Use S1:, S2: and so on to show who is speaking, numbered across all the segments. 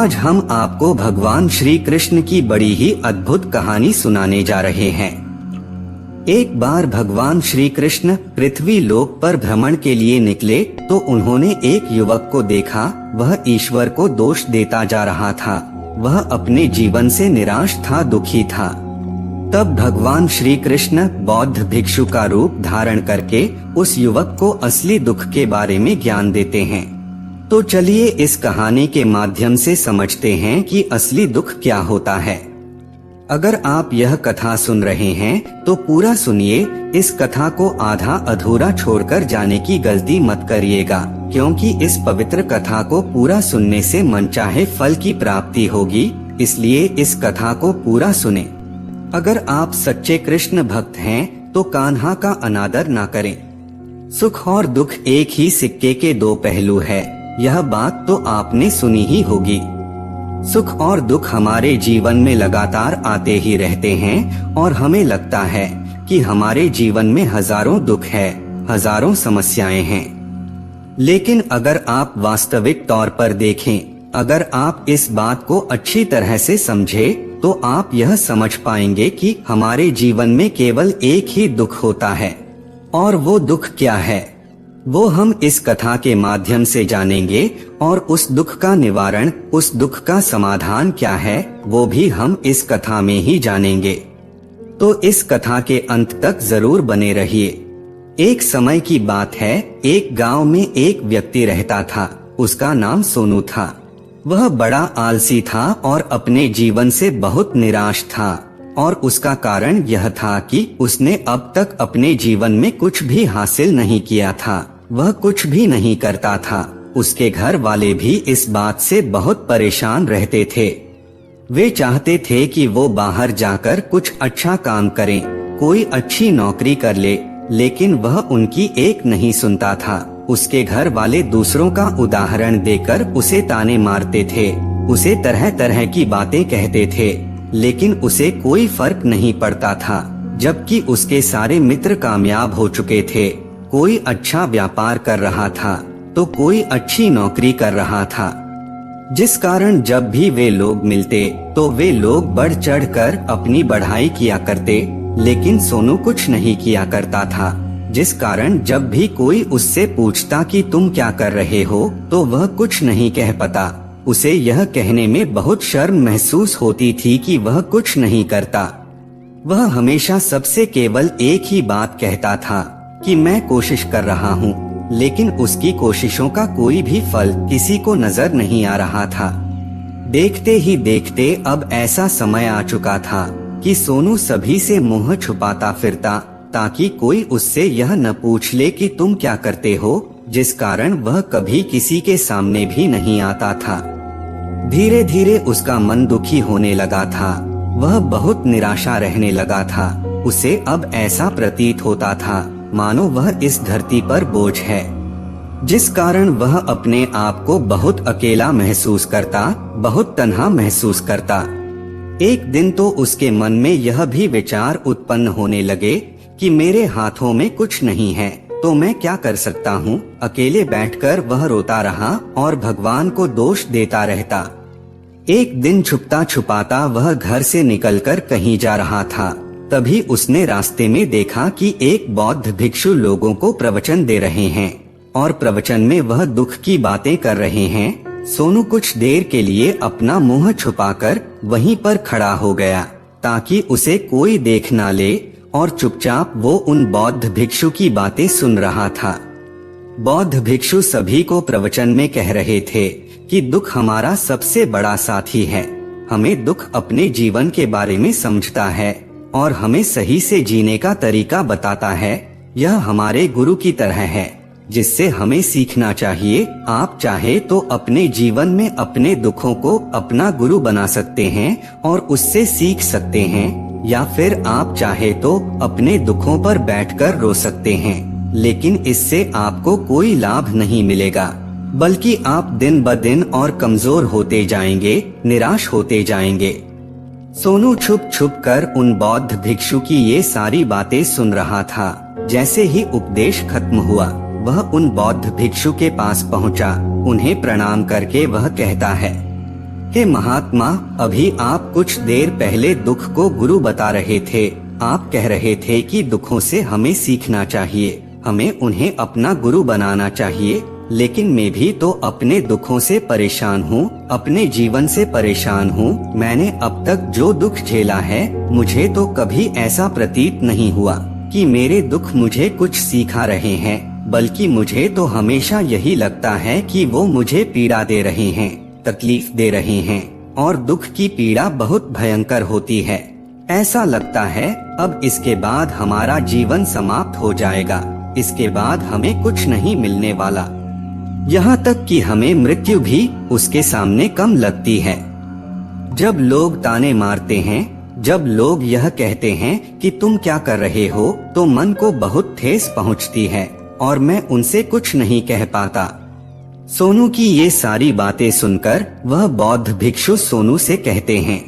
S1: आज हम आपको भगवान श्री कृष्ण की बड़ी ही अद्भुत कहानी सुनाने जा रहे हैं। एक बार भगवान श्री कृष्ण पृथ्वी लोक पर भ्रमण के लिए निकले तो उन्होंने एक युवक को देखा। वह ईश्वर को दोष देता जा रहा था। वह अपने जीवन से निराश था, दुखी था। तब भगवान श्री कृष्ण बौद्ध भिक्षु का रूप धारण करके उस युवक को असली दुख के बारे में ज्ञान देते हैं। तो चलिए इस कहानी के माध्यम से समझते हैं कि असली दुख क्या होता है। अगर आप यह कथा सुन रहे हैं तो पूरा सुनिए। इस कथा को आधा अधूरा छोड़कर जाने की गलती मत करिएगा, क्योंकि इस पवित्र कथा को पूरा सुनने से मनचाहे फल की प्राप्ति होगी। इसलिए इस कथा को पूरा सुने। अगर आप सच्चे कृष्ण भक्त हैं तो कान्हा का अनादर ना करें। सुख और दुख एक ही सिक्के के दो पहलू है, यह बात तो आपने सुनी ही होगी। सुख और दुख हमारे जीवन में लगातार आते ही रहते हैं और हमें लगता है कि हमारे जीवन में हजारों दुख है, हजारों समस्याएं हैं। लेकिन अगर आप वास्तविक तौर पर देखें, अगर आप इस बात को अच्छी तरह से समझें, तो आप यह समझ पाएंगे कि हमारे जीवन में केवल एक ही दुख होता है। और वो दुख क्या है, वो हम इस कथा के माध्यम से जानेंगे। और उस दुख का निवारण, उस दुख का समाधान क्या है, वो भी हम इस कथा में ही जानेंगे। तो इस कथा के अंत तक जरूर बने रहिए। एक समय की बात है, एक गांव में एक व्यक्ति रहता था। उसका नाम सोनू था। वह बड़ा आलसी था और अपने जीवन से बहुत निराश था। और उसका कारण यह था कि उसने अब तक अपने जीवन में कुछ भी हासिल नहीं किया था। वह कुछ भी नहीं करता था। उसके घर वाले भी इस बात से बहुत परेशान रहते थे। वे चाहते थे कि वो बाहर जाकर कुछ अच्छा काम करे, कोई अच्छी नौकरी कर ले, लेकिन वह उनकी एक नहीं सुनता था। उसके घर वाले दूसरों का उदाहरण देकर उसे ताने मारते थे, उसे तरह तरह की बातें कहते थे, लेकिन उसे कोई फर्क नहीं पड़ता था। जबकि उसके सारे मित्र कामयाब हो चुके थे। कोई अच्छा व्यापार कर रहा था तो कोई अच्छी नौकरी कर रहा था, जिस कारण जब भी वे लोग मिलते तो वे लोग बढ़ चढ़कर अपनी बढ़ाई किया करते। लेकिन सोनू कुछ नहीं किया करता था, जिस कारण जब भी कोई उससे पूछता कि तुम क्या कर रहे हो, तो वह कुछ नहीं कह पाता। उसे यह कहने में बहुत शर्म महसूस होती थी कि वह कुछ नहीं करता। वह हमेशा सबसे केवल एक ही बात कहता था कि मैं कोशिश कर रहा हूँ, लेकिन उसकी कोशिशों का कोई भी फल किसी को नजर नहीं आ रहा था। देखते ही देखते अब ऐसा समय आ चुका था कि सोनू सभी से मुंह छुपाता फिरता, ताकि कोई उससे यह न पूछ ले कि तुम क्या करते हो, जिस कारण वह कभी किसी के सामने भी नहीं आता था। धीरे धीरे उसका मन दुखी होने लगा था। वह बहुत निराशा रहने लगा था। उसे अब ऐसा प्रतीत होता था मानो वह इस धरती पर बोझ है, जिस कारण वह अपने आप को बहुत अकेला महसूस करता, बहुत तन्हा महसूस करता। एक दिन तो उसके मन में यह भी विचार उत्पन्न होने लगे कि मेरे हाथों में कुछ नहीं है तो मैं क्या कर सकता हूँ। अकेले बैठकर वह रोता रहा और भगवान को दोष देता रहता। एक दिन छुपता छुपाता वह घर से निकलकर कहीं जा रहा था। तभी उसने रास्ते में देखा कि एक बौद्ध भिक्षु लोगों को प्रवचन दे रहे हैं और प्रवचन में वह दुख की बातें कर रहे हैं। सोनू कुछ देर के लिए अपना मुंह छुपाकर वहीं पर खड़ा हो गया, ताकि उसे कोई देख ना ले, और चुपचाप वो उन बौद्ध भिक्षु की बातें सुन रहा था। बौद्ध भिक्षु सभी को प्रवचन में कह रहे थे कि दुख हमारा सबसे बड़ा साथी है। हमें दुख अपने जीवन के बारे में समझता है और हमें सही से जीने का तरीका बताता है। यह हमारे गुरु की तरह है, जिससे हमें सीखना चाहिए। आप चाहे तो अपने जीवन में अपने दुखों को अपना गुरु बना सकते हैं और उससे सीख सकते हैं, या फिर आप चाहे तो अपने दुखों पर बैठकर रो सकते हैं। लेकिन इससे आपको कोई लाभ नहीं मिलेगा, बल्कि आप दिन ब दिन और कमजोर होते जाएंगे, निराश होते जाएंगे। सोनू छुप छुप कर उन बौद्ध भिक्षु की ये सारी बातें सुन रहा था। जैसे ही उपदेश खत्म हुआ, वह उन बौद्ध भिक्षु के पास पहुंचा। उन्हें प्रणाम करके वह कहता है, हे महात्मा, अभी आप कुछ देर पहले दुख को गुरु बता रहे थे। आप कह रहे थे कि दुखों से हमें सीखना चाहिए, हमें उन्हें अपना गुरु बनाना चाहिए। लेकिन मैं भी तो अपने दुखों से परेशान हूँ, अपने जीवन से परेशान हूँ। मैंने अब तक जो दुख झेला है, मुझे तो कभी ऐसा प्रतीत नहीं हुआ कि मेरे दुख मुझे कुछ सिखा रहे हैं, बल्कि मुझे तो हमेशा यही लगता है कि वो मुझे पीड़ा दे रहे हैं, तकलीफ दे रहे हैं। और दुख की पीड़ा बहुत भयंकर होती है। ऐसा लगता है अब इसके बाद हमारा जीवन समाप्त हो जाएगा, इसके बाद हमें कुछ नहीं मिलने वाला। यहाँ तक कि हमें मृत्यु भी उसके सामने कम लगती है। जब लोग ताने मारते हैं, जब लोग यह कहते हैं कि तुम क्या कर रहे हो, तो मन को बहुत ठेस पहुँचती है और मैं उनसे कुछ नहीं कह पाता। सोनू की ये सारी बातें सुनकर वह बौद्ध भिक्षु सोनू से कहते हैं,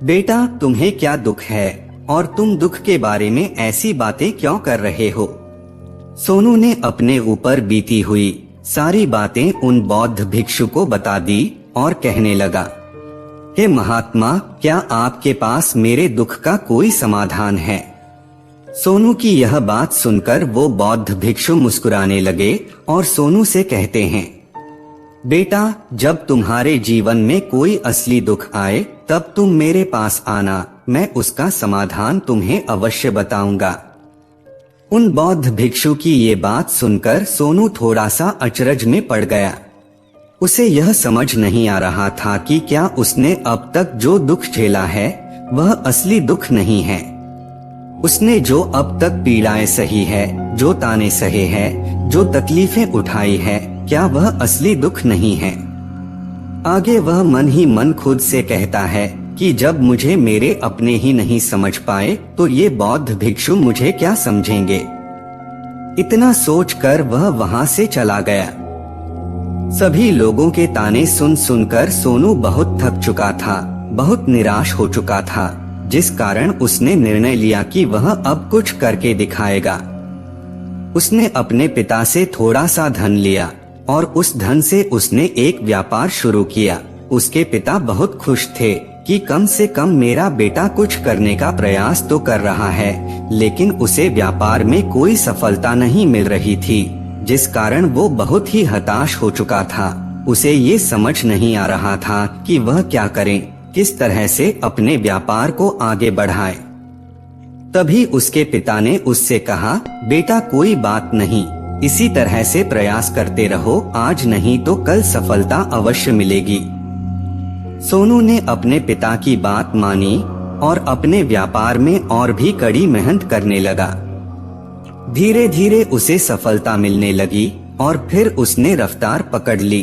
S1: बेटा तुम्हें क्या दुख है और तुम दुख के बारे में ऐसी बातें क्यों कर रहे हो। सोनू ने अपने ऊपर बीती हुई सारी बातें उन बौद्ध भिक्षु को बता दी और कहने लगा, हे महात्मा, क्या आपके पास मेरे दुख का कोई समाधान है। सोनू की यह बात सुनकर वो बौद्ध भिक्षु मुस्कुराने लगे और सोनू से कहते हैं, बेटा जब तुम्हारे जीवन में कोई असली दुख आए तब तुम मेरे पास आना, मैं उसका समाधान तुम्हें अवश्य बताऊंगा। उन बौद्ध भिक्षु की ये बात सुनकर सोनू थोड़ा सा अचरज में पड़ गया। उसे यह समझ नहीं आ रहा था कि क्या उसने अब तक जो दुख झेला है वह असली दुख नहीं है। उसने जो अब तक पीड़ाएं सही है, जो ताने सहे हैं, जो तकलीफें उठाई है, क्या वह असली दुख नहीं है। आगे वह मन ही मन खुद से कहता है कि जब मुझे मेरे अपने ही नहीं समझ पाए तो ये बौद्ध भिक्षु मुझे क्या समझेंगे। इतना सोचकर वह वहां से चला गया। सभी लोगों के ताने सुन सुनकर सोनू बहुत थक चुका था, बहुत निराश हो चुका था, जिस कारण उसने निर्णय लिया कि वह अब कुछ करके दिखाएगा। उसने अपने पिता से थोड़ा सा धन लिया और उस धन से उसने एक व्यापार शुरू किया। उसके पिता बहुत खुश थे कि कम से कम मेरा बेटा कुछ करने का प्रयास तो कर रहा है, लेकिन उसे व्यापार में कोई सफलता नहीं मिल रही थी, जिस कारण वो बहुत ही हताश हो चुका था। उसे ये समझ नहीं आ रहा था कि वह क्या करे, किस तरह से अपने व्यापार को आगे बढ़ाए। तभी उसके पिता ने उससे कहा, बेटा कोई बात नहीं, इसी तरह से प्रयास करते रहो, आज नहीं तो कल सफलता अवश्य मिलेगी। सोनू ने अपने पिता की बात मानी और अपने व्यापार में और भी कड़ी मेहनत करने लगा। धीरे धीरे उसे सफलता मिलने लगी और फिर उसने रफ्तार पकड़ ली।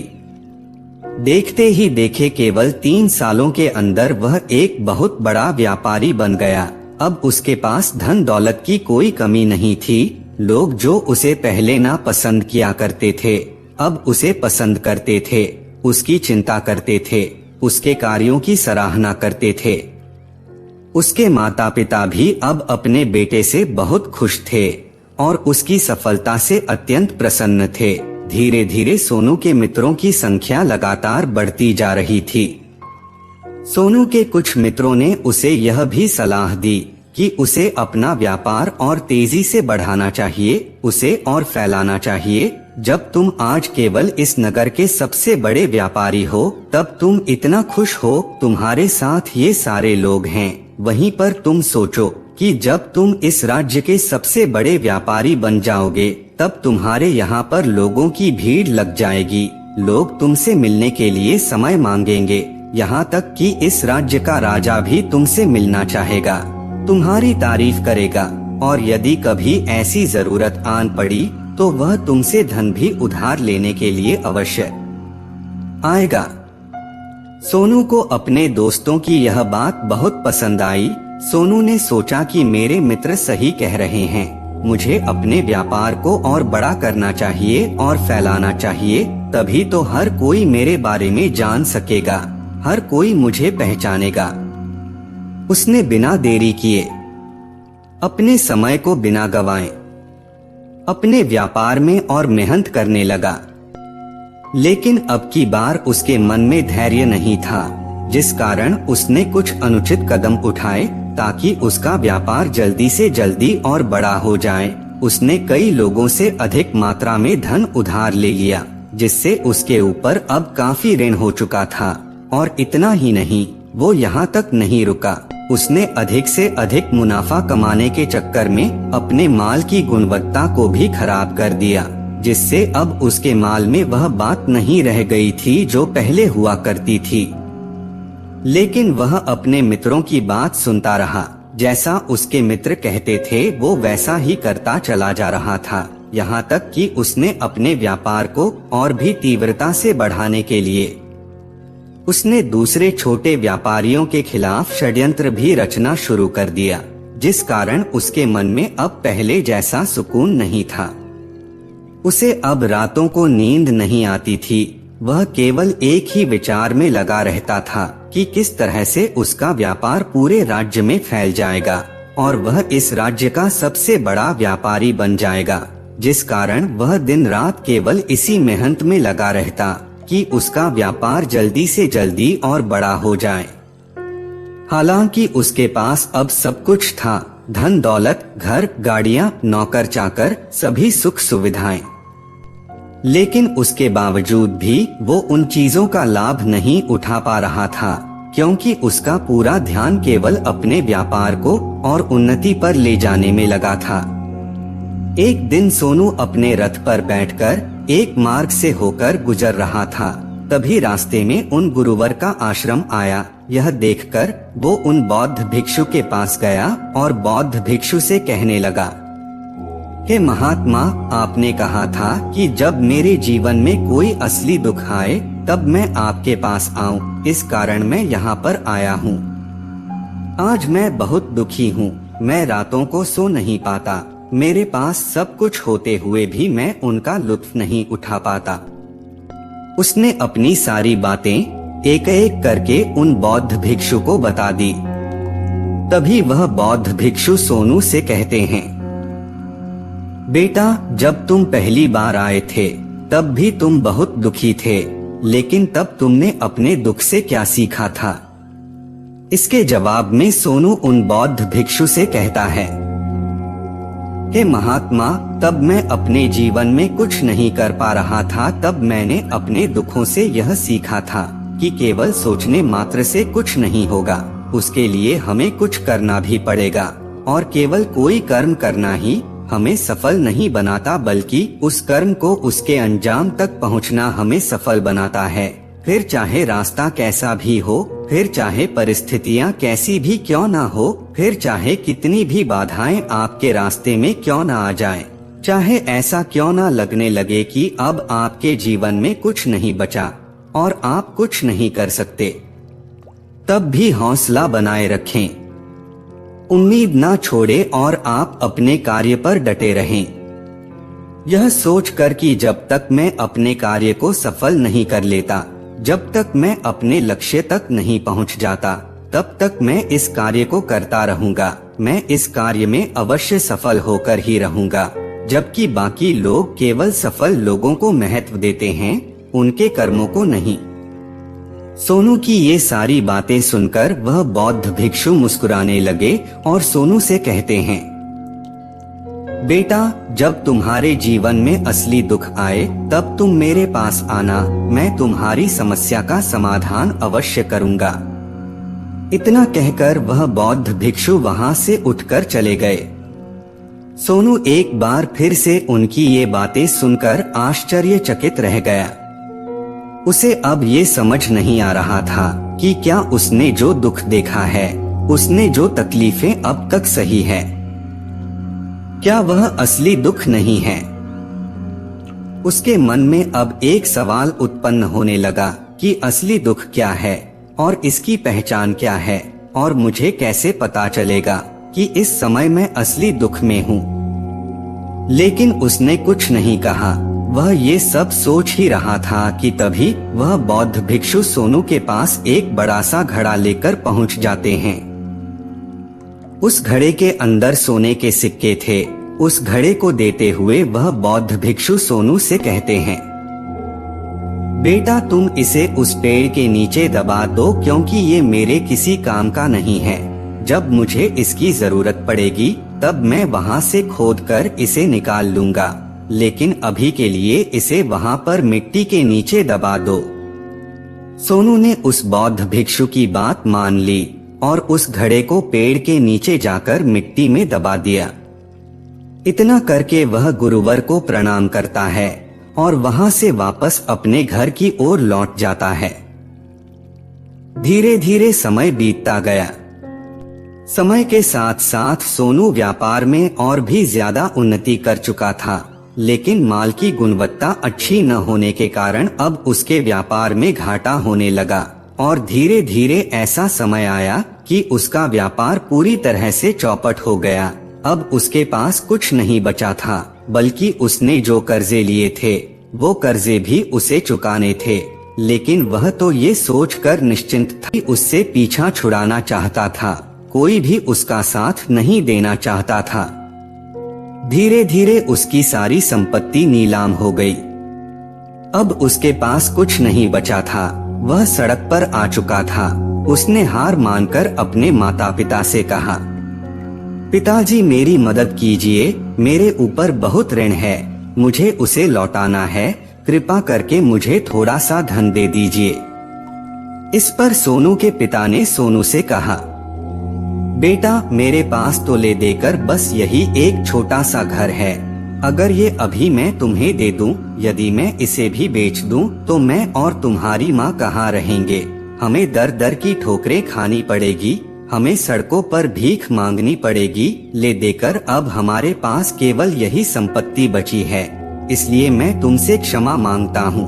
S1: देखते ही देखे केवल 3 सालों के अंदर वह एक बहुत बड़ा व्यापारी बन गया। अब उसके पास धन दौलत की कोई कमी नहीं थी। लोग जो उसे पहले ना पसंद किया करते थे, अब उसे पसंद करते थे, उसकी चिंता करते थे, उसके कार्यों की सराहना करते थे। उसके माता पिता भी अब अपने बेटे से बहुत खुश थे और उसकी सफलता से अत्यंत प्रसन्न थे। धीरे धीरे सोनू के मित्रों की संख्या लगातार बढ़ती जा रही थी। सोनू के कुछ मित्रों ने उसे यह भी सलाह दी कि उसे अपना व्यापार और तेजी से बढ़ाना चाहिए, उसे और फैलाना चाहिए। जब तुम आज केवल इस नगर के सबसे बड़े व्यापारी हो, तब तुम इतना खुश हो, तुम्हारे साथ ये सारे लोग हैं। वहीं पर तुम सोचो कि जब तुम इस राज्य के सबसे बड़े व्यापारी बन जाओगे, तब तुम्हारे यहाँ पर लोगों की भीड़ लग जाएगी। लोग तुमसे मिलने के लिए समय मांगेंगे, यहाँ तक कि इस राज्य का राजा भी तुमसे मिलना चाहेगा, तुम्हारी तारीफ करेगा और यदि कभी ऐसी जरूरत आन पड़ी तो वह तुमसे धन भी उधार लेने के लिए अवश्य आएगा। सोनू को अपने दोस्तों की यह बात बहुत पसंद आई। सोनू ने सोचा कि मेरे मित्र सही कह रहे हैं, मुझे अपने व्यापार को और बड़ा करना चाहिए और फैलाना चाहिए, तभी तो हर कोई मेरे बारे में जान सकेगा, हर कोई मुझे पहचानेगा। उसने बिना देरी किए, अपने समय को बिना गवाए, अपने व्यापार में और मेहनत करने लगा। लेकिन अब की बार उसके मन में धैर्य नहीं था, जिस कारण उसने कुछ अनुचित कदम उठाए ताकि उसका व्यापार जल्दी से जल्दी और बड़ा हो जाए। उसने कई लोगों से अधिक मात्रा में धन उधार ले लिया, जिससे उसके ऊपर अब काफी ऋण हो चुका था। और इतना ही नहीं, वो यहाँ तक नहीं रुका, उसने अधिक से अधिक मुनाफा कमाने के चक्कर में अपने माल की गुणवत्ता को भी खराब कर दिया, जिससे अब उसके माल में वह बात नहीं रह गई थी जो पहले हुआ करती थी। लेकिन वह अपने मित्रों की बात सुनता रहा, जैसा उसके मित्र कहते थे वो वैसा ही करता चला जा रहा था, यहाँ तक कि उसने अपने व्यापार को और भी तीव्रता से बढ़ाने के लिए उसने दूसरे छोटे व्यापारियों के खिलाफ षड्यंत्र भी रचना शुरू कर दिया, जिस कारण उसके मन में अब पहले जैसा सुकून नहीं था। उसे अब रातों को नींद नहीं आती थी, वह केवल एक ही विचार में लगा रहता था कि किस तरह से उसका व्यापार पूरे राज्य में फैल जाएगा और वह इस राज्य का सबसे बड़ा व्यापारी बन जाएगा, जिस कारण वह दिन रात केवल इसी मेहनत में लगा रहता कि उसका व्यापार जल्दी से जल्दी और बड़ा हो जाए। हालांकि उसके पास अब सब कुछ था, धन दौलत, घर, गाड़ियां, नौकर चाकर, सभी सुख सुविधाएं। लेकिन उसके बावजूद भी वो उन चीजों का लाभ नहीं उठा पा रहा था, क्योंकि उसका पूरा ध्यान केवल अपने व्यापार को और उन्नति पर ले जाने में लगा था। एक दिन सोनू अपने रथ पर बैठकर एक मार्ग से होकर गुजर रहा था। तभी रास्ते में उन गुरुवर का आश्रम आया। यह देखकर वो उन बौद्ध भिक्षु के पास गया और बौद्ध भिक्षु से कहने लगा, हे महात्मा, आपने कहा था कि जब मेरे जीवन में कोई असली दुख आए तब मैं आपके पास आऊं, इस कारण मैं यहाँ पर आया हूँ। आज मैं बहुत दुखी हूँ, मैं रातों को सो नहीं पाता, मेरे पास सब कुछ होते हुए भी मैं उनका लुत्फ नहीं उठा पाता। उसने अपनी सारी बातें एक एक करके उन बौद्ध भिक्षु को बता दी। तभी वह बौद्ध भिक्षु सोनू से कहते हैं, बेटा, जब तुम पहली बार आए थे तब भी तुम बहुत दुखी थे, लेकिन तब तुमने अपने दुख से क्या सीखा था? इसके जवाब में सोनू उन बौद्ध भिक्षु से कहता है, हे महात्मा, तब मैं अपने जीवन में कुछ नहीं कर पा रहा था, तब मैंने अपने दुखों से यह सीखा था कि केवल सोचने मात्र से कुछ नहीं होगा, उसके लिए हमें कुछ करना भी पड़ेगा, और केवल कोई कर्म करना ही हमें सफल नहीं बनाता, बल्कि उस कर्म को उसके अंजाम तक पहुंचना हमें सफल बनाता है। फिर चाहे रास्ता कैसा भी हो, फिर चाहे परिस्थितियां कैसी भी क्यों ना हो, फिर चाहे कितनी भी बाधाएं आपके रास्ते में क्यों ना आ जाएं, चाहे ऐसा क्यों ना लगने लगे कि अब आपके जीवन में कुछ नहीं बचा और आप कुछ नहीं कर सकते, तब भी हौसला बनाए रखें, उम्मीद ना छोड़े और आप अपने कार्य पर डटे रहें। यह सोचकर कि जब तक मैं अपने कार्य को सफल नहीं कर लेता, जब तक मैं अपने लक्ष्य तक नहीं पहुंच जाता, तब तक मैं इस कार्य को करता रहूंगा, मैं इस कार्य में अवश्य सफल होकर ही रहूंगा। जबकि बाकी लोग केवल सफल लोगों को महत्व देते हैं, उनके कर्मों को नहीं। सोनू की ये सारी बातें सुनकर वह बौद्ध भिक्षु मुस्कुराने लगे और सोनू से कहते हैं, बेटा, जब तुम्हारे जीवन में असली दुख आए तब तुम मेरे पास आना, मैं तुम्हारी समस्या का समाधान अवश्य करूंगा। इतना कहकर वह बौद्ध भिक्षु वहां से उठकर चले गए। सोनू एक बार फिर से उनकी ये बातें सुनकर आश्चर्यचकित रह गया। उसे अब ये समझ नहीं आ रहा था कि क्या उसने जो दुख देखा है, उसने जो तकलीफें अब तक सही है, क्या वह असली दुख नहीं है? उसके मन में अब एक सवाल उत्पन्न होने लगा कि असली दुख क्या है और इसकी पहचान क्या है, और मुझे कैसे पता चलेगा कि इस समय मैं असली दुख में हूँ। लेकिन उसने कुछ नहीं कहा, वह ये सब सोच ही रहा था कि तभी वह बौद्ध भिक्षु सोनू के पास एक बड़ा सा घड़ा लेकर पहुँच जाते हैं। उस घड़े के अंदर सोने के सिक्के थे। उस घड़े को देते हुए वह बौद्ध भिक्षु सोनू से कहते हैं, बेटा तुम इसे उस पेड़ के नीचे दबा दो क्योंकि ये मेरे किसी काम का नहीं है। जब मुझे इसकी जरूरत पड़ेगी तब मैं वहाँ से खोदकर इसे निकाल लूंगा, लेकिन अभी के लिए इसे वहाँ पर मिट्टी के नीचे दबा दो। सोनू ने उस बौद्ध भिक्षु की बात मान ली और उस घड़े को पेड़ के नीचे जाकर मिट्टी में दबा दिया। इतना करके वह गुरुवर को प्रणाम करता है और वहां से वापस अपने घर की ओर लौट जाता है। धीरे धीरे समय बीतता गया। समय के साथ साथ सोनू व्यापार में और भी ज्यादा उन्नति कर चुका था, लेकिन माल की गुणवत्ता अच्छी न होने के कारण अब उसके व्यापार में घाटा होने लगा और धीरे धीरे ऐसा समय आया कि उसका व्यापार पूरी तरह से चौपट हो गया। अब उसके पास कुछ नहीं बचा था, बल्कि उसने जो कर्जे लिए थे वो कर्जे भी उसे चुकाने थे, लेकिन वह तो ये सोचकर निश्चिंत था कि उससे पीछा छुड़ाना चाहता था, कोई भी उसका साथ नहीं देना चाहता था। धीरे धीरे उसकी सारी संपत्ति नीलाम हो गई। अब उसके पास कुछ नहीं बचा था, वह सड़क पर आ चुका था। उसने हार मानकर अपने माता पिता से कहा, पिताजी मेरी मदद कीजिए, मेरे ऊपर बहुत ऋण है, मुझे उसे लौटाना है, कृपा करके मुझे थोड़ा सा धन दे दीजिए। इस पर सोनू के पिता ने सोनू से कहा, बेटा मेरे पास तो ले देकर बस यही एक छोटा सा घर है, अगर ये अभी मैं तुम्हें दे दूं, यदि मैं इसे भी बेच दूं, तो मैं और तुम्हारी माँ कहाँ रहेंगे? हमें दर दर की ठोकरें खानी पड़ेगी, हमें सड़कों पर भीख मांगनी पड़ेगी। ले देकर अब हमारे पास केवल यही संपत्ति बची है, इसलिए मैं तुमसे क्षमा मांगता हूँ।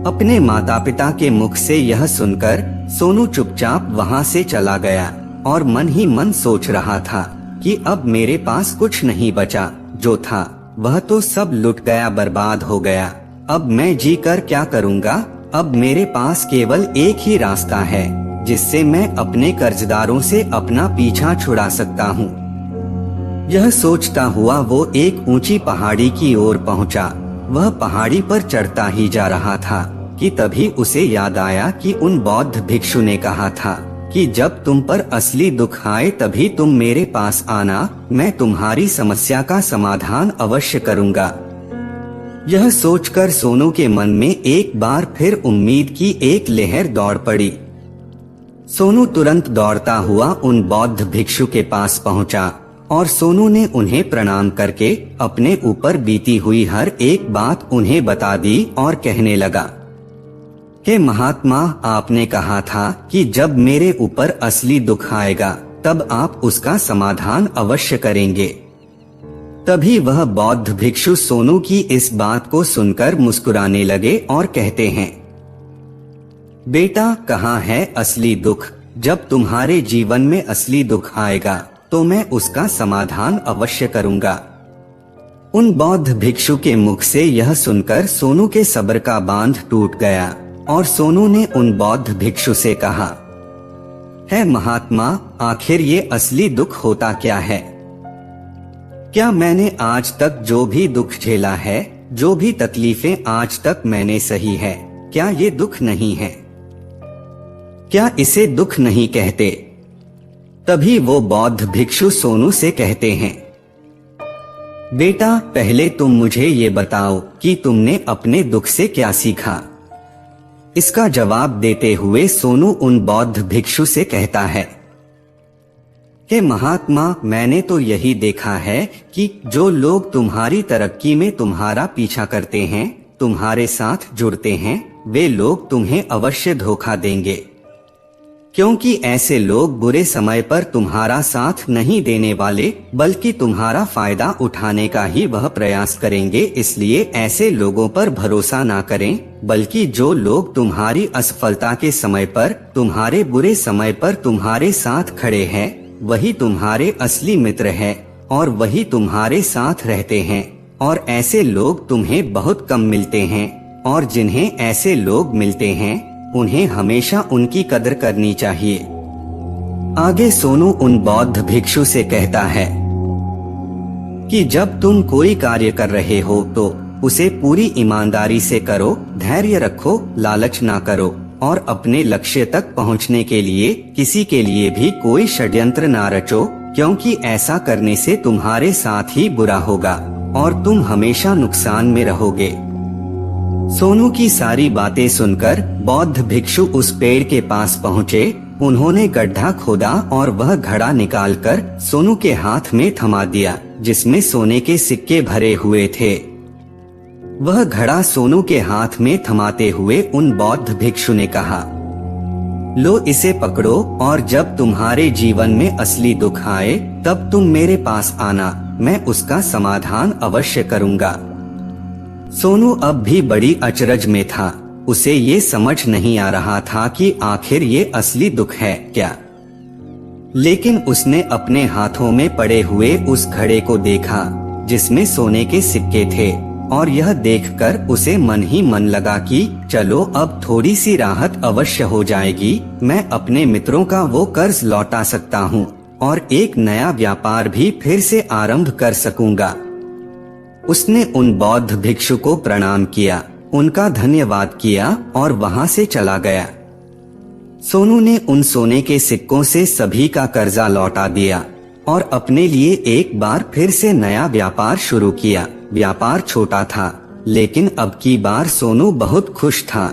S1: अपने माता पिता के मुख से यह सुनकर सोनू चुपचाप वहाँ से चला गया और मन ही मन सोच रहा था कि अब मेरे पास कुछ नहीं बचा, जो था वह तो सब लुट गया, बर्बाद हो गया। अब मैं जी कर क्या करूँगा? अब मेरे पास केवल एक ही रास्ता है जिससे मैं अपने कर्जदारों से अपना पीछा छुड़ा सकता हूँ। यह सोचता हुआ वो एक ऊंची पहाड़ी की ओर पहुँचा। वह पहाड़ी पर चढ़ता ही जा रहा था कि तभी उसे याद आया कि उन बौद्ध भिक्षु ने कहा था कि जब तुम पर असली दुख आए तभी तुम मेरे पास आना, मैं तुम्हारी समस्या का समाधान अवश्य करूँगा। यह सोचकर सोनू के मन में एक बार फिर उम्मीद की एक लहर दौड़ पड़ी। सोनू तुरंत दौड़ता हुआ उन बौद्ध भिक्षु के पास पहुंचा और सोनू ने उन्हें प्रणाम करके अपने ऊपर बीती हुई हर एक बात उन्हें बता दी और कहने लगा कि महात्मा, आपने कहा था कि जब मेरे ऊपर असली दुख आएगा तब आप उसका समाधान अवश्य करेंगे। तभी वह बौद्ध भिक्षु सोनू की इस बात को सुनकर मुस्कुराने लगे और कहते हैं, बेटा कहाँ है असली दुख? जब तुम्हारे जीवन में असली दुख आएगा तो मैं उसका समाधान अवश्य करूँगा। उन बौद्ध भिक्षु के मुख से यह सुनकर सोनू के सब्र का बांध टूट गया और सोनू ने उन बौद्ध भिक्षु से कहा, है महात्मा, आखिर ये असली दुख होता क्या है? क्या मैंने आज तक जो भी दुख झेला है, जो भी तकलीफें आज तक मैंने सही है, क्या ये दुख नहीं है? क्या इसे दुख नहीं कहते? तभी वो बौद्ध भिक्षु सोनू से कहते हैं, बेटा पहले तुम मुझे ये बताओ कि तुमने अपने दुख से क्या सीखा? इसका जवाब देते हुए सोनू उन बौद्ध भिक्षु से कहता है कि महात्मा, मैंने तो यही देखा है कि जो लोग तुम्हारी तरक्की में तुम्हारा पीछा करते हैं, तुम्हारे साथ जुड़ते हैं, वे लोग तुम्हें अवश्य धोखा देंगे, क्योंकि ऐसे लोग बुरे समय पर तुम्हारा साथ नहीं देने वाले, बल्कि तुम्हारा फायदा उठाने का ही वह प्रयास करेंगे। इसलिए ऐसे लोगों पर भरोसा ना करें, बल्कि जो लोग तुम्हारी असफलता के समय पर, तुम्हारे बुरे समय पर तुम्हारे साथ खड़े हैं, वही तुम्हारे असली मित्र हैं और वही तुम्हारे साथ रहते हैं। और ऐसे लोग तुम्हें बहुत कम मिलते हैं, और जिन्हें ऐसे लोग मिलते हैं उन्हें हमेशा उनकी कदर करनी चाहिए। आगे सोनू उन बौद्ध भिक्षु से कहता है कि जब तुम कोई कार्य कर रहे हो तो उसे पूरी ईमानदारी से करो, धैर्य रखो, लालच ना करो और अपने लक्ष्य तक पहुंचने के लिए किसी के लिए भी कोई षड्यंत्र ना रचो, क्योंकि ऐसा करने से तुम्हारे साथ ही बुरा होगा और तुम हमेशा नुकसान में रहोगे। सोनू की सारी बातें सुनकर बौद्ध भिक्षु उस पेड़ के पास पहुँचे। उन्होंने गड्ढा खोदा और वह घड़ा निकालकर सोनू के हाथ में थमा दिया, जिसमें सोने के सिक्के भरे हुए थे। वह घड़ा सोनू के हाथ में थमाते हुए उन बौद्ध भिक्षु ने कहा, लो इसे पकड़ो और जब तुम्हारे जीवन में असली दुख आए तब तुम मेरे पास आना, मैं उसका समाधान अवश्य करूंगा। सोनू अब भी बड़ी अचरज में था। उसे ये समझ नहीं आ रहा था कि आखिर ये असली दुख है क्या। लेकिन उसने अपने हाथों में पड़े हुए उस घड़े को देखा जिसमें सोने के सिक्के थे और यह देखकर उसे मन ही मन लगा कि चलो अब थोड़ी सी राहत अवश्य हो जाएगी, मैं अपने मित्रों का वो कर्ज लौटा सकता हूँ और एक नया व्यापार भी फिर से आरंभ कर सकूंगा। उसने उन बौद्ध भिक्षु को प्रणाम किया, उनका धन्यवाद किया और वहां से चला गया। सोनू ने उन सोने के सिक्कों से सभी का कर्जा लौटा दिया और अपने लिए एक बार फिर से नया व्यापार शुरू किया। व्यापार छोटा था, लेकिन अब की बार सोनू बहुत खुश था।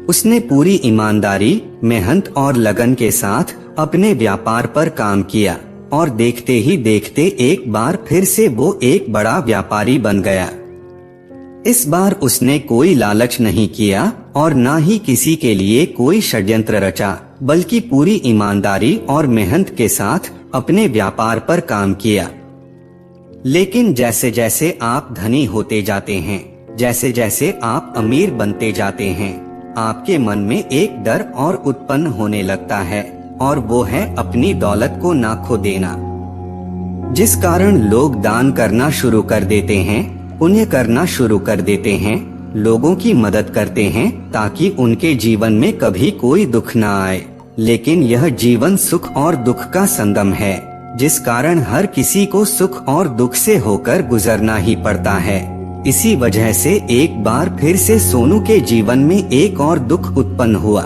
S1: उसने पूरी ईमानदारी, मेहनत और लगन के साथ अपने व्यापार पर काम किया और देखते ही देखते एक बार फिर से वो एक बड़ा व्यापारी बन गया। इस बार उसने कोई लालच नहीं किया और न ही किसी के लिए कोई षड्यंत्र रचा, बल्कि पूरी ईमानदारी और मेहनत के साथ अपने व्यापार पर काम किया। लेकिन जैसे जैसे आप धनी होते जाते हैं, जैसे जैसे आप अमीर बनते जाते हैं, आपके मन में एक डर और उत्पन्न होने लगता है और वो है अपनी दौलत को ना खो देना, जिस कारण लोग दान करना शुरू कर देते हैं, पुण्य करना शुरू कर देते हैं, लोगों की मदद करते हैं ताकि उनके जीवन में कभी कोई दुख ना आए। लेकिन यह जीवन सुख और दुख का संगम है, जिस कारण हर किसी को सुख और दुख से होकर गुजरना ही पड़ता है। इसी वजह से एक बार फिर से सोनू के जीवन में एक और दुख उत्पन्न हुआ।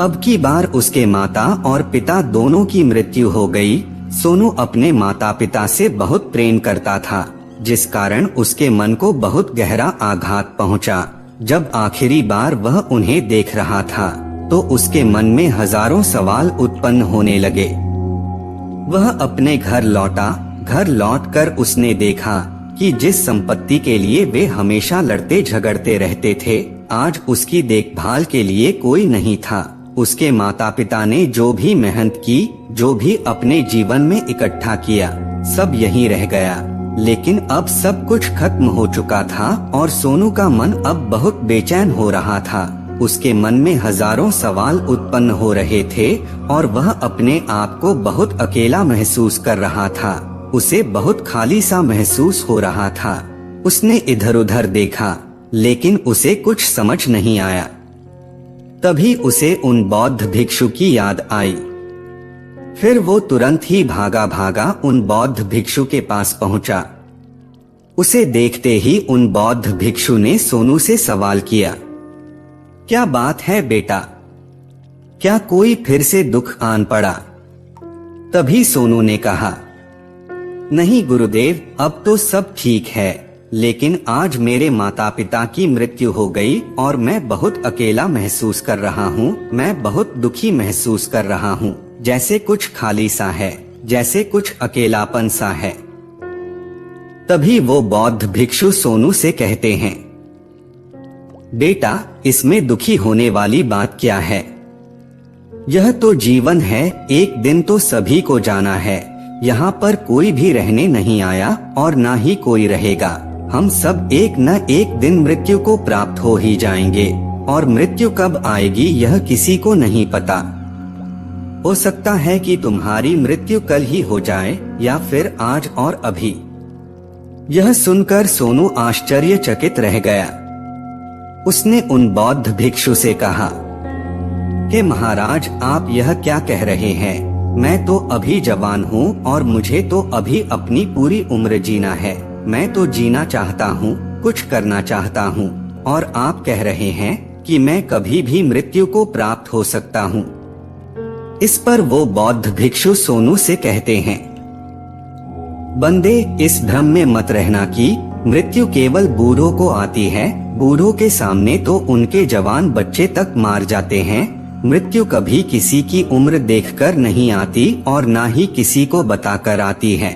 S1: अब की बार उसके माता और पिता दोनों की मृत्यु हो गई। सोनू अपने माता पिता से बहुत प्रेम करता था, जिस कारण उसके मन को बहुत गहरा आघात पहुंचा। जब आखिरी बार वह उन्हें देख रहा था तो उसके मन में हजारों सवाल उत्पन्न होने लगे। वह अपने घर लौटा। घर लौटकर उसने देखा कि जिस संपत्ति के लिए वे हमेशा लड़ते झगड़ते रहते थे, आज उसकी देखभाल के लिए कोई नहीं था। उसके माता पिता ने जो भी मेहनत की, जो भी अपने जीवन में इकट्ठा किया, सब यहीं रह गया। लेकिन अब सब कुछ खत्म हो चुका था और सोनू का मन अब बहुत बेचैन हो रहा था। उसके मन में हजारों सवाल उत्पन्न हो रहे थे और वह अपने आप को बहुत अकेला महसूस कर रहा था। उसे बहुत खाली सा महसूस हो रहा था। उसने इधर उधर देखा, लेकिन उसे कुछ समझ नहीं आया। तभी उसे उन बौद्ध भिक्षु की याद आई। फिर वो तुरंत ही भागा भागा उन बौद्ध भिक्षु के पास पहुंचा। उसे देखते ही उन बौद्ध भिक्षु ने सोनू से सवाल किया, क्या बात है बेटा, क्या कोई फिर से दुख आन पड़ा? तभी सोनू ने कहा, नहीं गुरुदेव, अब तो सब ठीक है, लेकिन आज मेरे माता पिता की मृत्यु हो गई और मैं बहुत अकेला महसूस कर रहा हूँ। मैं बहुत दुखी महसूस कर रहा हूँ, जैसे कुछ खाली सा है, जैसे कुछ अकेलापन सा है। तभी वो बौद्ध भिक्षु सोनू से कहते हैं, बेटा, इसमें दुखी होने वाली बात क्या है? यह तो जीवन है, एक दिन तो सभी को जाना है। यहाँ पर कोई भी रहने नहीं आया और ना ही कोई रहेगा। हम सब एक न एक दिन मृत्यु को प्राप्त हो ही जाएंगे और मृत्यु कब आएगी यह किसी को नहीं पता। हो सकता है कि तुम्हारी मृत्यु कल ही हो जाए या फिर आज और अभी। यह सुनकर सोनू आश्चर्यचकित रह गया। उसने उन बौद्ध भिक्षु से कहा कि महाराज, आप यह क्या कह रहे हैं? मैं तो अभी जवान हूँ और मुझे तो अभी अपनी पूरी उम्र जीना है। मैं तो जीना चाहता हूँ, कुछ करना चाहता हूँ, और आप कह रहे हैं कि मैं कभी भी मृत्यु को प्राप्त हो सकता हूँ। इस पर वो बौद्ध भिक्षु सोनू से कहते हैं, बंदे, इस भ्रम में मत रहना कि मृत्यु केवल बूढ़ों को आती है। बूढ़ों के सामने तो उनके जवान बच्चे तक मार जाते हैं। मृत्यु कभी किसी की उम्र देखकर नहीं आती और ना ही किसी को बताकर आती है।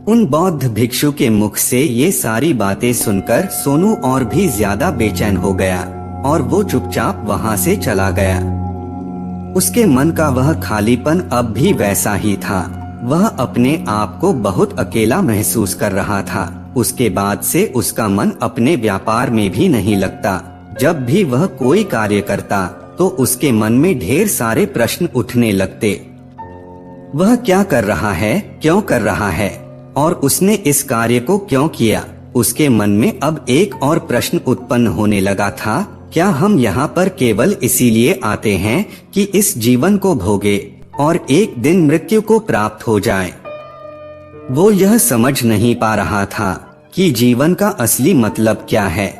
S1: उन बौद्ध भिक्षु के मुख से ये सारी बातें सुनकर सोनू और भी ज्यादा बेचैन हो गया और वो चुपचाप वहाँ से चला गया। उसके मन का वह खालीपन अब भी वैसा ही था। वह अपने आप को बहुत अकेला महसूस कर रहा था। उसके बाद से उसका मन अपने व्यापार में भी नहीं लगता। जब भी वह कोई कार्य करता तो उसके मन में ढेर सारे प्रश्न उठने लगते। वह क्या कर रहा है, क्यों कर रहा है, और उसने इस कार्य को क्यों किया। उसके मन में अब एक और प्रश्न उत्पन्न होने लगा था, क्या हम यहाँ पर केवल इसीलिए आते हैं कि इस जीवन को भोगे और एक दिन मृत्यु को प्राप्त हो जाए। वो यह समझ नहीं पा रहा था कि जीवन का असली मतलब क्या है।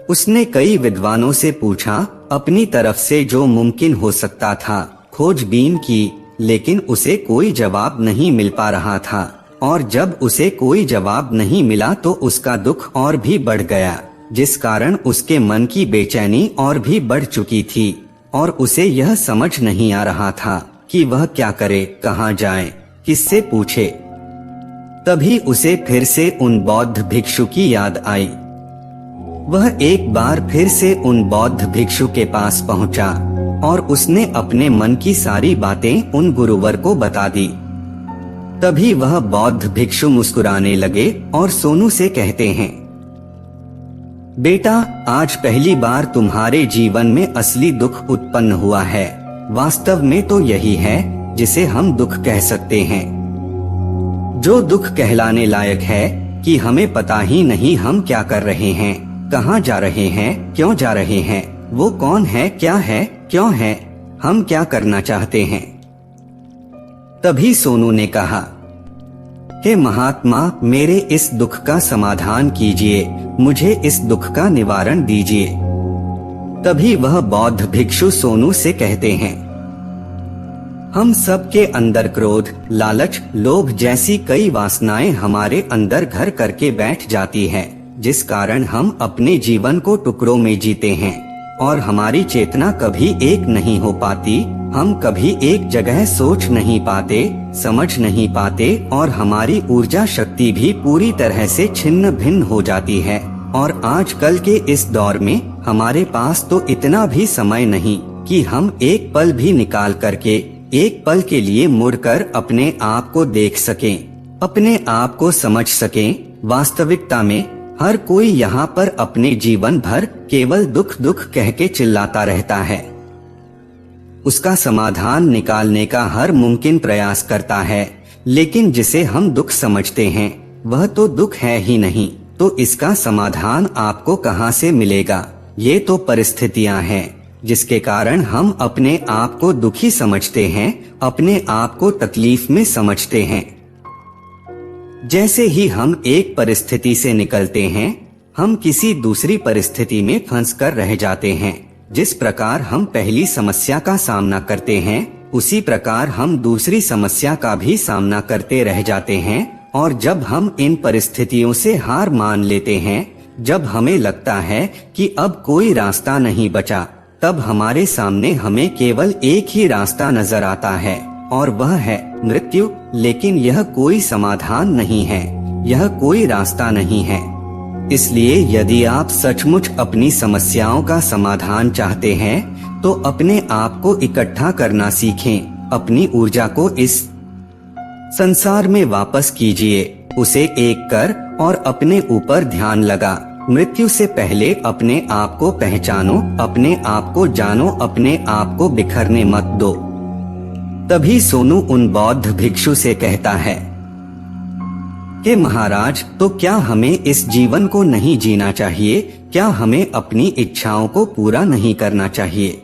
S1: उसने कई विद्वानों से पूछा, अपनी तरफ से जो मुमकिन हो सकता था खोजबीन की, लेकिन उसे कोई जवाब नहीं मिल पा रहा था। और जब उसे कोई जवाब नहीं मिला तो उसका दुख और भी बढ़ गया, जिस कारण उसके मन की बेचैनी और भी बढ़ चुकी थी और उसे यह समझ नहीं आ रहा था कि वह क्या करे, कहाँ जाए, किससे पूछे। तभी उसे फिर से उन बौद्ध भिक्षु की याद आई। वह एक बार फिर से उन बौद्ध भिक्षु के पास पहुंचा और उसने अपने मन की सारी बातें उन गुरुवर को बता दी। तभी वह बौद्ध भिक्षु मुस्कुराने लगे और सोनू से कहते हैं, बेटा, आज पहली बार तुम्हारे जीवन में असली दुख उत्पन्न हुआ है। वास्तव में तो यही है जिसे हम दुख कह सकते हैं। जो दुख कहलाने लायक है कि हमें पता ही नहीं हम क्या कर रहे हैं, कहाँ जा रहे हैं, क्यों जा रहे हैं, वो कौन है, क्या है, क्यों है, हम क्या करना चाहते हैं। तभी सोनू ने कहा, हे महात्मा, मेरे इस दुख का समाधान कीजिए, मुझे इस दुख का निवारण दीजिए। तभी वह बौद्ध भिक्षु सोनू से कहते हैं, हम सब के अंदर क्रोध, लालच, लोभ जैसी कई वासनाएं हमारे अंदर घर करके बैठ जाती है, जिस कारण हम अपने जीवन को टुकड़ों में जीते हैं और हमारी चेतना कभी एक नहीं हो पाती। हम कभी एक जगह सोच नहीं पाते, समझ नहीं पाते और हमारी ऊर्जा शक्ति भी पूरी तरह से छिन्न भिन्न हो जाती है। और आजकल के इस दौर में हमारे पास तो इतना भी समय नहीं कि हम एक पल भी निकाल करके एक पल के लिए मुड़कर अपने आप को देख सकें, अपने आप को समझ सकें। वास्तविकता में हर कोई यहाँ पर अपने जीवन भर केवल दुख दुख कह के चिल्लाता रहता है। उसका समाधान निकालने का हर मुमकिन प्रयास करता है, लेकिन जिसे हम दुख समझते हैं वह तो दुख है ही नहीं, तो इसका समाधान आपको कहाँ से मिलेगा। ये तो परिस्थितियाँ हैं जिसके कारण हम अपने आप को दुखी समझते हैं, अपने आप को तकलीफ में समझते हैं। जैसे ही हम एक परिस्थिति से निकलते हैं, हम किसी दूसरी परिस्थिति में फंसकर रह जाते हैं। जिस प्रकार हम पहली समस्या का सामना करते हैं, उसी प्रकार हम दूसरी समस्या का भी सामना करते रह जाते हैं। और जब हम इन परिस्थितियों से हार मान लेते हैं, जब हमें लगता है कि अब कोई रास्ता नहीं बचा, तब हमारे सामने हमें केवल एक ही रास्ता नजर आता है और वह है मृत्यु। लेकिन यह कोई समाधान नहीं है, यह कोई रास्ता नहीं है। इसलिए यदि आप सचमुच अपनी समस्याओं का समाधान चाहते हैं, तो अपने आप को इकट्ठा करना सीखें, अपनी ऊर्जा को इस संसार में वापस कीजिए, उसे एक कर और अपने ऊपर ध्यान लगा। मृत्यु से पहले अपने आप को पहचानो, अपने आप को जानो, अपने आप को बिखरने मत दो। तभी सोनू उन बौद्ध भिक्षु से कहता है कि महाराज, तो क्या हमें इस जीवन को नहीं जीना चाहिए? क्या हमें अपनी इच्छाओं को पूरा नहीं करना चाहिए?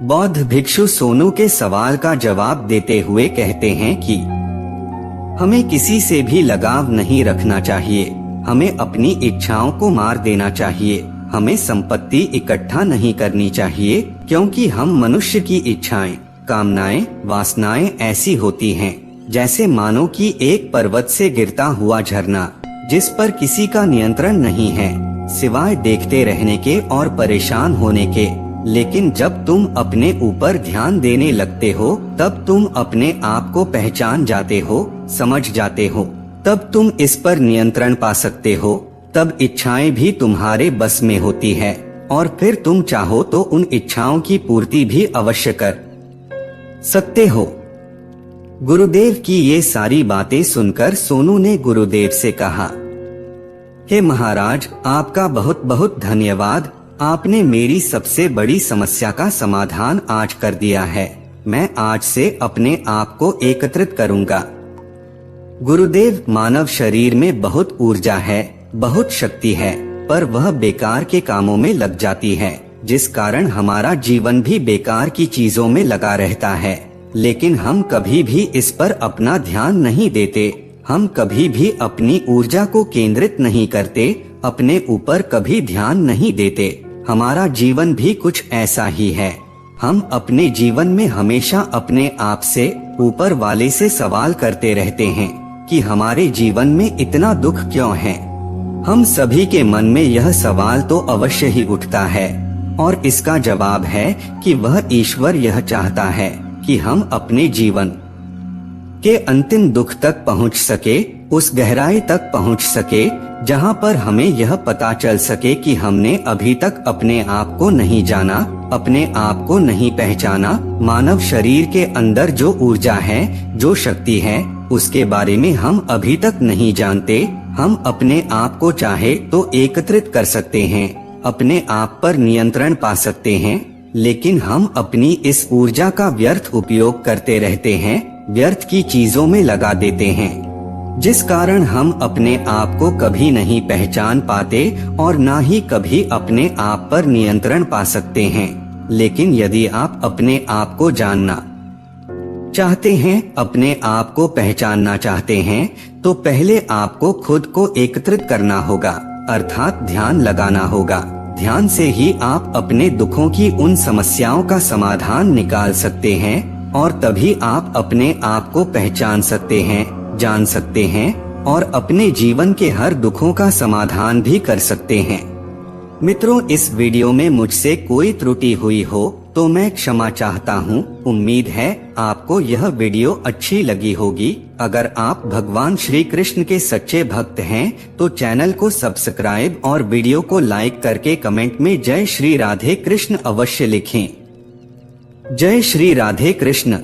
S1: बौद्ध भिक्षु सोनू के सवाल का जवाब देते हुए कहते हैं कि हमें किसी से भी लगाव नहीं रखना चाहिए। हमें अपनी इच्छाओं को मार देना चाहिए। हमें संपत्ति इकट्ठा नहीं करनी चाहिए, क्योंकि हम मनुष्य की इच्छाएं, कामनाएं, वासनाएं ऐसी होती हैं जैसे मानो कि एक पर्वत से गिरता हुआ झरना, जिस पर किसी का नियंत्रण नहीं है सिवाय देखते रहने के और परेशान होने के। लेकिन जब तुम अपने ऊपर ध्यान देने लगते हो, तब तुम अपने आप को पहचान जाते हो, समझ जाते हो, तब तुम इस पर नियंत्रण पा सकते हो। तब इच्छाएं भी तुम्हारे बस में होती है और फिर तुम चाहो तो उन इच्छाओं की पूर्ति भी अवश्य कर सकते हो। गुरुदेव की ये सारी बातें सुनकर सोनू ने गुरुदेव से कहा, हे महाराज, आपका बहुत बहुत धन्यवाद। आपने मेरी सबसे बड़ी समस्या का समाधान आज कर दिया है। मैं आज से अपने आप को एकत्रित करूंगा। गुरुदेव, मानव शरीर में बहुत ऊर्जा है, बहुत शक्ति है, पर वह बेकार के कामों में लग जाती है, जिस कारण हमारा जीवन भी बेकार की चीजों में लगा रहता है। लेकिन हम कभी भी इस पर अपना ध्यान नहीं देते। हम कभी भी अपनी ऊर्जा को केंद्रित नहीं करते, अपने ऊपर कभी ध्यान नहीं देते। हमारा जीवन भी कुछ ऐसा ही है। हम अपने जीवन में हमेशा अपने आप से, ऊपर वाले से सवाल करते रहते हैं कि हमारे जीवन में इतना दुख क्यों है। हम सभी के मन में यह सवाल तो अवश्य ही उठता है, और इसका जवाब है कि वह ईश्वर यह चाहता है कि हम अपने जीवन के अंतिम दुख तक पहुंच सके, उस गहराई तक पहुंच सके जहां पर हमें यह पता चल सके कि हमने अभी तक अपने आप को नहीं जाना, अपने आप को नहीं पहचाना। मानव शरीर के अंदर जो ऊर्जा है, जो शक्ति है, उसके बारे में हम अभी तक नहीं जानते। हम अपने आप को चाहे तो एकत्रित कर सकते हैं, अपने आप पर नियंत्रण पा सकते हैं, लेकिन हम अपनी इस ऊर्जा का व्यर्थ उपयोग करते रहते हैं, व्यर्थ की चीजों में लगा देते हैं, जिस कारण हम अपने आप को कभी नहीं पहचान पाते और ना ही कभी अपने आप पर नियंत्रण पा सकते हैं। लेकिन यदि आप अपने आप को जानना चाहते हैं, अपने आप को पहचानना चाहते हैं, तो पहले आपको खुद को एकत्रित करना होगा, अर्थात ध्यान लगाना होगा। ध्यान से ही आप अपने दुखों की उन समस्याओं का समाधान निकाल सकते हैं, और तभी आप अपने आप को पहचान सकते हैं, जान सकते हैं, और अपने जीवन के हर दुखों का समाधान भी कर सकते हैं। मित्रों, इस वीडियो में मुझसे कोई त्रुटि हुई हो तो मैं क्षमा चाहता हूँ। उम्मीद है आपको यह वीडियो अच्छी लगी होगी। अगर आप भगवान श्री कृष्ण के सच्चे भक्त हैं तो चैनल को सब्सक्राइब और वीडियो को लाइक करके कमेंट में जय श्री राधे कृष्ण अवश्य लिखें। जय श्री राधे कृष्ण।